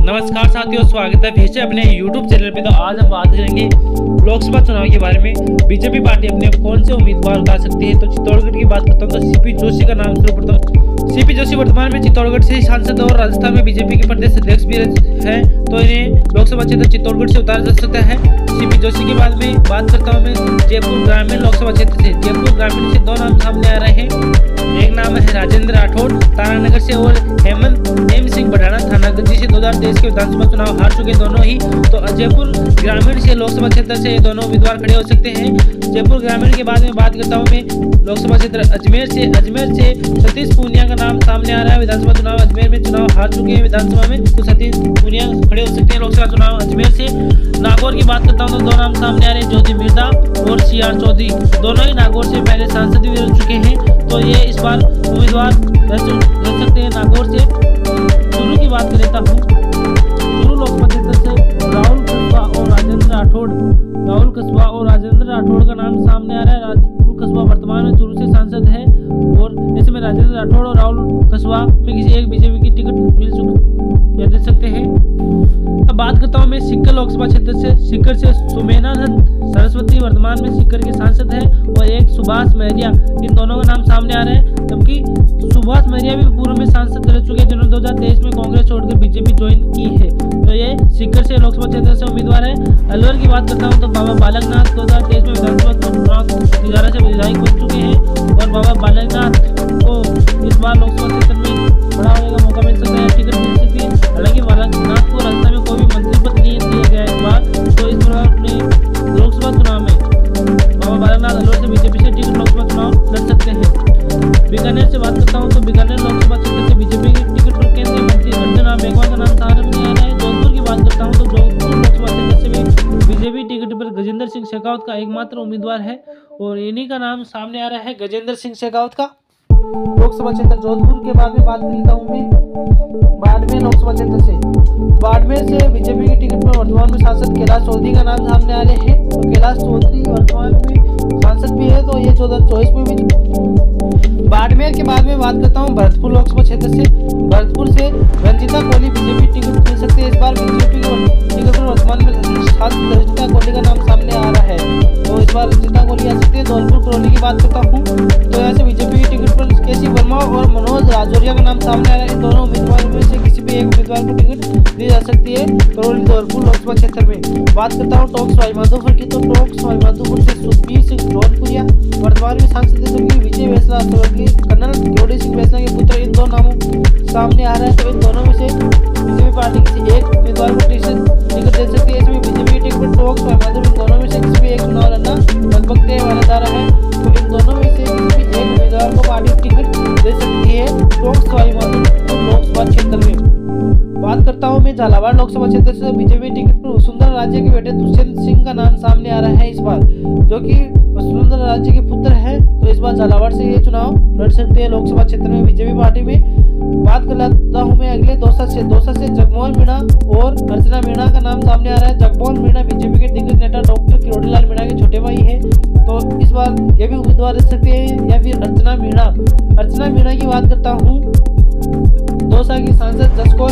नमस्कार साथियों, स्वागत है फिर से अपने YouTube चैनल पे। तो आज हम बात करेंगे लोकसभा चुनाव के बारे में। बीजेपी पार्टी अपने कौन से उम्मीदवार उतार सकती है। तो चित्तौड़गढ़ की बात करता हूँ तो सीपी जोशी का नाम सर्वप्रथम। सीपी जोशी वर्तमान में चित्तौड़गढ़ से सांसद और राजस्थान में बीजेपी के प्रदेश अध्यक्ष भी हैं, तो इन्हें लोकसभा क्षेत्र चित्तौड़गढ़ से उतारा जा सकता है। सीपी जोशी के बाद में बात करता हूँ मैं जयपुर ग्रामीण लोकसभा क्षेत्र से। जयपुर ग्रामीण से दो नाम सामने आ रहे हैं। एक नाम है राजेंद्र राठौड़ तारानगर से और हेमंत सिंह बढ़ाना थानागंज से 2023 के विधानसभा चुनाव हार चुके दोनों ही। तो जयपुर ग्रामीण से लोकसभा क्षेत्र से दोनों उम्मीदवार खड़े हो सकते हैं। जयपुर ग्रामीण के बाद में बात करता हूँ मैं लोकसभा क्षेत्र अजमेर से सतीश पूनिया का नाम सामने आ रहा है। विधानसभा चुनाव अजमेर में चुनाव हार चुके हैं विधानसभा में, तो सतीश पूनिया खड़े हो सकते हैं लोकसभा चुनाव अजमेर से। नागौर की बात करता हूँ तो दो नाम सामने आ रहे हैं, ज्योति मिर्धा और CR चौधरी। दोनों ही नागौर से पहले सांसद भी रह चुके हैं, तो ये इस बार उम्मीदवार रह सकते हैं नागौर से। चूरू की बात कर लेता हूँ। चूरू लोकसभा क्षेत्र से राहुल कस्बा और राजेंद्र राठौड़ का नाम सामने आ रहा है। राहुल कस्बा वर्तमान में चूरू से सांसद है और ऐसे में राजेंद्र राठौड़ और राहुल कस्बा में किसी एक बीजेपी की टिकट दे सकते हैं। अब बात करता हूँ मैं सीकर लोकसभा क्षेत्र से। सीकर से सुमेनानंद सरस्वती वर्तमान में सीकर के सांसद है और एक सुभाष महरिया, इन दोनों का नाम सामने आ रहा है। जबकि सुभाष महरिया भी पूर्व में सांसद रह चुके हैं, जिन्होंने 2023 में कांग्रेस छोड़कर बीजेपी ज्वाइन की है। तो ये सीकर से लोकसभा क्षेत्र से उम्मीदवार है। अलवर की बात करता हूँ तो बाबा बालकनाथ 2023 में विधानसभा चुनाव 11 से विधायक बन चुके हैं और बाबा बालकनाथ को इस बार लोकसभा क्षेत्र में बड़ा होने का मौका मिल सकता है, टिकट मिल सकती है। हालांकि बालकनाथ को राजस्थान में कोई भी मंत्री पद नहीं दिया गया इस बार, तो इस बार अपने लोकसभा चुनाव में बाबा बालकनाथ अलवर से बीजेपी से टिकट लोकसभा चुनाव लड़ सकते हैं। बीकानेर से बात करता हूँ तो बीकानेर लोकसभा क्षेत्र से बीजेपी के टिकट पर केंद्रीय मंत्री अर्चना मेघवाल का नाम सामने आ रहा है। जोधपुर की बात करता हूँ तो जोधपुर लोकसभा क्षेत्र से भी बीजेपी टिकट पर गजेंद्र सिंह शेखावत का एकमात्र उम्मीदवार है और इन्हीं का नाम सामने आ रहा है, गजेंद्र सिंह शेखावत का। लोकसभा क्षेत्र जोधपुर के बाद में बात कर लेता हूँ मैं बाड़मेर लोकसभा क्षेत्र से। बाड़मेर से बीजेपी की टिकट पर वर्तमान में सांसद कैलाश चौधरी का नाम सामने आ रहे हैं। तो कैलाश चौधरी वर्तमान में सांसद भी है, तो ये 2024 में भी। बाड़मेर के बाद में बात करता हूँ भरतपुर लोकसभा क्षेत्र से। भरतपुर से रंजिता कोहली बीजेपी टिकट मिल सकती है इस बार। बीजेपी की टिकट पर वर्तमान में रंजिता कोहली का नाम सामने आ रहा है, तो इस बार रंजिता कोहली आ सकती है। धौलपुर करौली की बात करता हूँ तो यहाँ से बीजेपी की टिकट पर केसी वर्मा और मनोज राजौरिया का नाम सामने आ रहा है। इन दोनों उम्मीदवारों में से किसी भी एक उम्मीदवार को टिकट दी जा सकती है करौली धौलपुर लोकसभा क्षेत्र में। बात करता हूँ टोंक सवाईमाधोपुर की, तो टोंक सवाईमाधोपुर से सुखबीर सिंह ढोलपुरिया वर्तमान में सांसद है, जबकि विजय वैसला स्वर्गीय कर्नल केवड़ी सिंह वैसला के पुत्र, इन दो नामों सामने आ रहा है। तो इन दोनों में से बीजेपी पार्टी किसी एक उम्मीदवार को टिकट दे सकती है। इसमें बीजेपी की टिकट पर टोंक सवाईमाधोपुर, इन दोनों में से किसी भी एक चुनाव लड़ना लगभग तय माना जा रहा है। तो इन दोनों में से किसी भी एक उम्मीदवार को पार्टी टिकट दे सकती है टोंक सवाईमाधोपुर लोकसभा क्षेत्र में। बात करता हूँ मैं झालावाड़ लोकसभा क्षेत्र से। बीजेपी टिकट पर वसुंधरा राज्य के बेटे दुष्यंत सिंह का नाम सामने आ रहा है इस बार, जो कि वसुंधरा राज्य के पुत्र हैं। तो इस बार झालावाड़ से ये चुनाव लड़ सकते हैं लोकसभा क्षेत्र में बीजेपी पार्टी में। बात कर लेता हूँ मैं अगले दौसा से जगमोहन मीणा और अर्चना मीणा का नाम सामने आ रहा है। जगमोहन मीणा बीजेपी के दिग्गज नेता डॉक्टर किरोड़ीलाल मीणा के छोटे भाई हैं, तो इस बार ये भी उम्मीदवार रह सकते हैं, या फिर अर्चना मीणा की बात करता हूँ। दौसा की सांसद जसकौर